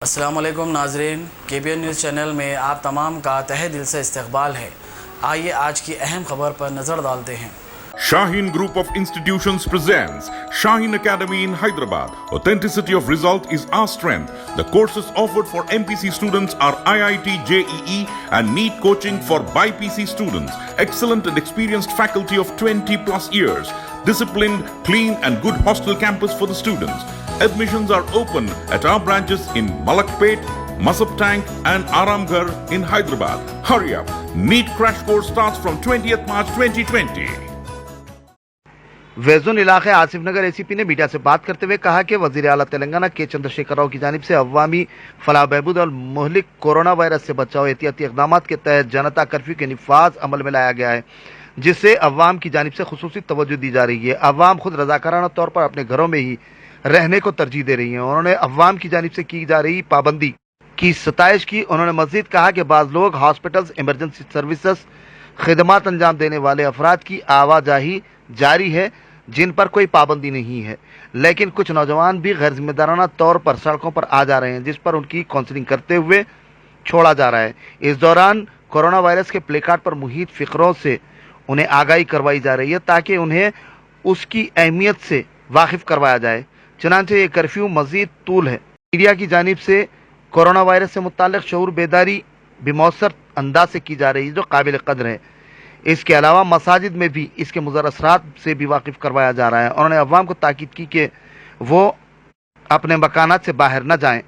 अस्सलाम वालेकुम नाज़रीन, KBN न्यूज़ चैनल में आप तमाम का तहे दिल से इस्तकबाल है। आइए आज की अहम खबर पर नज़र डालते हैं। Shaheen Group of Institutions presents Shaheen Academy in Hyderabad. Authenticity of result is our strength. The courses offered for MPC students are IIT, JEE and NEET coaching for BIPC students. Excellent and experienced faculty of 20 plus years. Disciplined, clean and good hostel campus for the students. Admissions are open at our branches in Malakpet, Masab Tank and Aramghar in Hyderabad. Hurry up. NEET crash course starts from 20th March 2020. वेज़ुन इलाके आसिफ नगर ACP ने media से बात करते हुए कहा कि वजीर आला तेलंगाना के चंद्रशेखर राव की जानिब से अवामी फलाह बहबूद और मुहलिक कोरोना वायरस से बचाव एहतियाती इक़दाम के तहत जनता कर्फ्यू के निफाज अमल में लाया गया है, जिससे अवाम की जानिब से खुसूसी तवज्जो दी जा रही है। अवाम खुद रज़ाकाराना तौर पर अपने घरों में ही रहने को तरजीह दे रही है। उन्होंने अवाम की जानिब से की जा रही पाबंदी की सताइश की। उन्होंने मज़ीद कहा कि बाज़ लोग हॉस्पिटल्स, इमरजेंसी सर्विसेज, खिदमात अंजाम देने वाले अफराद की आवाजाही जारी है जिन पर कोई पाबंदी नहीं है, लेकिन कुछ नौजवान भी गैर जिम्मेदाराना तौर पर सड़कों पर आ जा रहे हैं, जिस पर उनकी काउंसलिंग करते हुए छोड़ा जा रहा है। इस दौरान कोरोना वायरस के प्लेकार्ड पर मुहित फिक्रों से उन्हें आगाही करवाई जा रही है ताकि उन्हें उसकी अहमियत से वाकिफ करवाया जाए। चनांचे ये कर्फ्यू मजीद तूल है। मीडिया की जानिब से कोरोना वायरस से मुताल्लिक शऊर बेदारी भी मौसर अंदाज से की जा रही है, जो काबिल कदर है। इसके अलावा मसाजिद में भी इसके मुज़र असरात से भी वाकिफ करवाया जा रहा है। उन्होंने अवाम को ताकीद की कि वो अपने मकानात से बाहर न जाएं।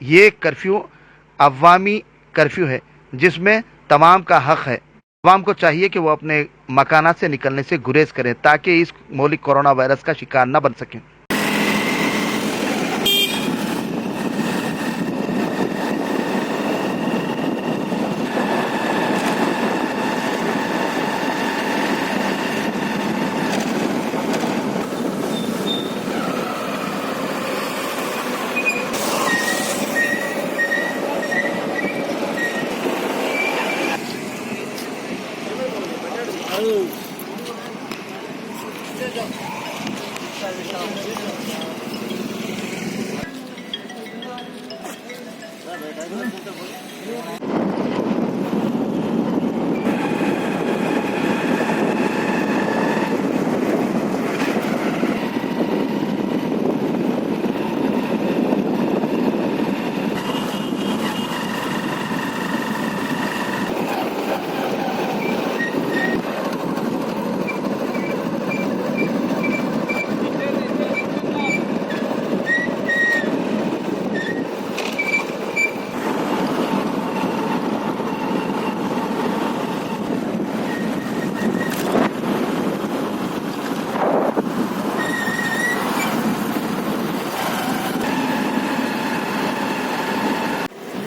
ये कर्फ्यू अवामी कर्फ्यू है जिसमें तमाम का हक है। अवाम को चाहिए कि वो अपने मकानात से निकलने से गुरेज करें ताकि इस मौलिक कोरोना वायरस का शिकार न बन सकें।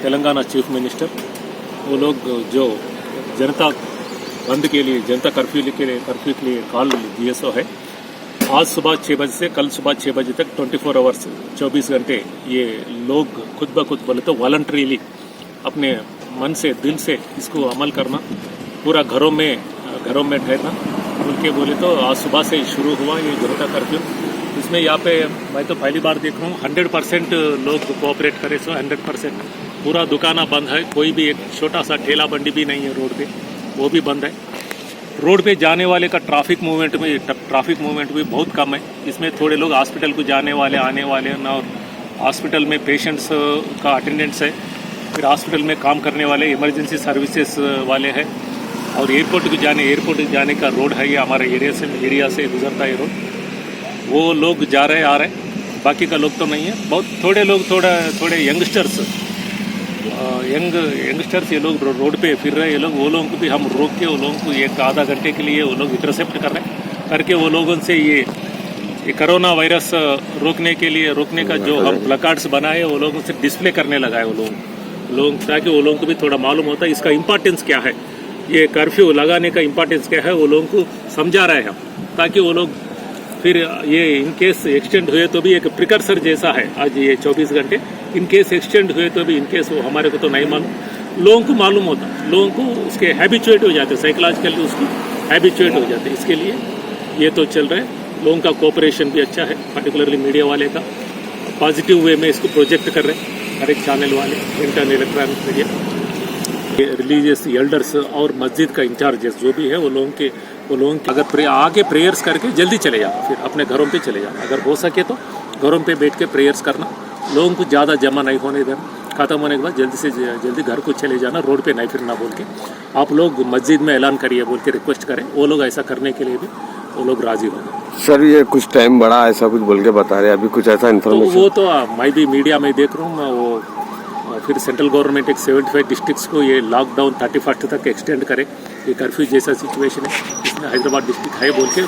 तेलंगाना चीफ मिनिस्टर वो लोग जो जनता बंद के लिए, जनता कर्फ्यू के लिए कॉल दिए सो है। आज सुबह 6 बजे से कल सुबह 6 बजे तक 24 आवर्स 24 घंटे ये लोग खुद ब खुद बोले तो वॉलंटरीली अपने मन से, दिल से इसको अमल करना, पूरा घरों में ठहरना बोल के बोले तो आज सुबह से शुरू हुआ ये जनता कर्फ्यू। इसमें यहाँ पे मैं तो पहली बार देख रहा हूँ 100% लोग कोऑपरेट करे। सो 100% पूरा दुकाना बंद है, कोई भी एक छोटा सा ठेला बंडी भी नहीं है रोड पे, वो भी बंद है। रोड पे जाने वाले का ट्रैफिक मूवमेंट भी बहुत कम है। इसमें थोड़े लोग हॉस्पिटल को जाने वाले, आने वाले ना, और हॉस्पिटल में पेशेंट्स का अटेंडेंस है, फिर हॉस्पिटल में काम करने वाले इमरजेंसी सर्विसेज वाले हैं, और एयरपोर्ट जाने का रोड है, ये हमारे एरिया से गुजरता है रोड। वो लोग जा रहे आ रहे, बाकी का लोग तो नहीं है। बहुत थोड़े लोग, थोड़े यंगस्टर्स ये लोग रोड पे फिर रहे। ये लोग, वो लोगों को भी हम रोक के वो लोगों को एक आधा घंटे के लिए वो लोग इंटरसेप्ट कर रहे हैं, करके वो लोगों से ये कोरोना वायरस रोकने का जो हम प्लकार्ड्स बनाए वो लोगों से डिस्प्ले करने लगा है वो लोग, ताकि वो लोगों को भी थोड़ा मालूम होता है इसका इम्पोर्टेंस क्या है, ये कर्फ्यू लगाने का इम्पोर्टेंस क्या है, वो लोगों को समझा रहे हैं हम, ताकि वो लोग फिर ये इनकेस एक्सटेंड हुए तो भी एक प्रिकर्सर जैसा है। आज ये 24 घंटे इनकेस एक्सटेंड हुए तो भी, इनकेस वो हमारे को तो नहीं मालूम, लोगों को मालूम होता, लोगों को उसके हैबिचुएट हो जाते, साइकोलॉजिकली उसको हैबिचुएट हो जाते। इसके लिए ये तो चल रहा है। लोगों का कोऑपरेशन भी अच्छा है, पर्टिकुलरली मीडिया वाले का पॉजिटिव वे में इसको प्रोजेक्ट कर रहे हैं। हर एक चैनल वाले, print and electronic media, religious elders और मस्जिद का इंचार्जेस जो भी है वो लोगों के अगर आके प्रेयर्स करके जल्दी चले जाना, फिर अपने घरों पे चले जाना। अगर हो सके तो घरों पे बैठ के प्रेयर्स करना, लोगों को ज़्यादा जमा नहीं होने देना, ख़त्म होने के बाद जल्दी से जल्दी घर को चले जाना, रोड पे नहीं फिरना बोल के आप लोग मस्जिद में ऐलान करिए बोल के रिक्वेस्ट करें। वो लोग ऐसा करने के लिए भी वो लोग राजी हो गए। सर ये कुछ टाइम बढ़ा ऐसा कुछ बोल के बता रहे हैं, अभी कुछ ऐसा तो इन्फॉर्मेशन? वो तो मैं भी मीडिया में देख रहा हूँ, वो फिर सेंट्रल गवर्नमेंट एक 75 डिस्ट्रिक्ट्स को ये लॉकडाउन 31 तक एक्सटेंड करे, ये कर्फ्यू जैसा सिचुएशन है, इसमें हैदराबाद डिस्ट्रिक्ट है बोल के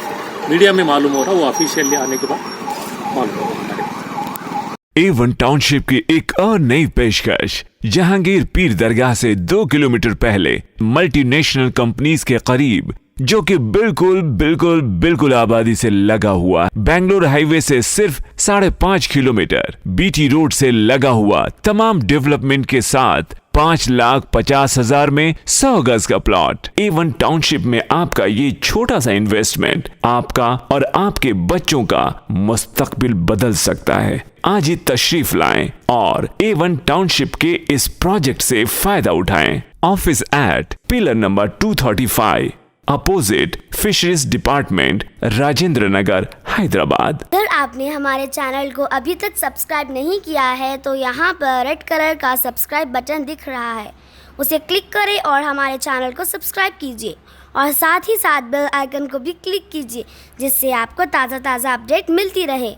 मीडिया में मालूम हो रहा, वो ऑफिशियली आने के बाद मालूम हो रहा है। A1 टाउनशिप की एक और नई पेशकश। जहांगीर पीर दरगाह से 2 किलोमीटर पहले मल्टीनेशनल कंपनीज के करीब, जो कि बिल्कुल आबादी से लगा हुआ, बेंगलोर हाईवे से सिर्फ 5.5 किलोमीटर, बीटी रोड से लगा हुआ, तमाम डेवलपमेंट के साथ 5,50,000 में 100 गज का प्लॉट। A1 टाउनशिप में आपका ये छोटा सा इन्वेस्टमेंट आपका और आपके बच्चों का मुस्तकबिल बदल सकता है। आज ही तशरीफ लाएं और A1 टाउनशिप के इस प्रोजेक्ट से फायदा उठाएं। Office at pillar number 235 opposite fisheries department, Rajendra Nagar, Hyderabad. अगर आपने हमारे चैनल को अभी तक सब्सक्राइब नहीं किया है तो यहाँ पर रेड कलर का सब्सक्राइब बटन दिख रहा है, उसे क्लिक करें और हमारे चैनल को सब्सक्राइब कीजिए और साथ ही साथ बेल आइकन को भी क्लिक कीजिए, जिससे आपको ताज़ा अपडेट मिलती रहे।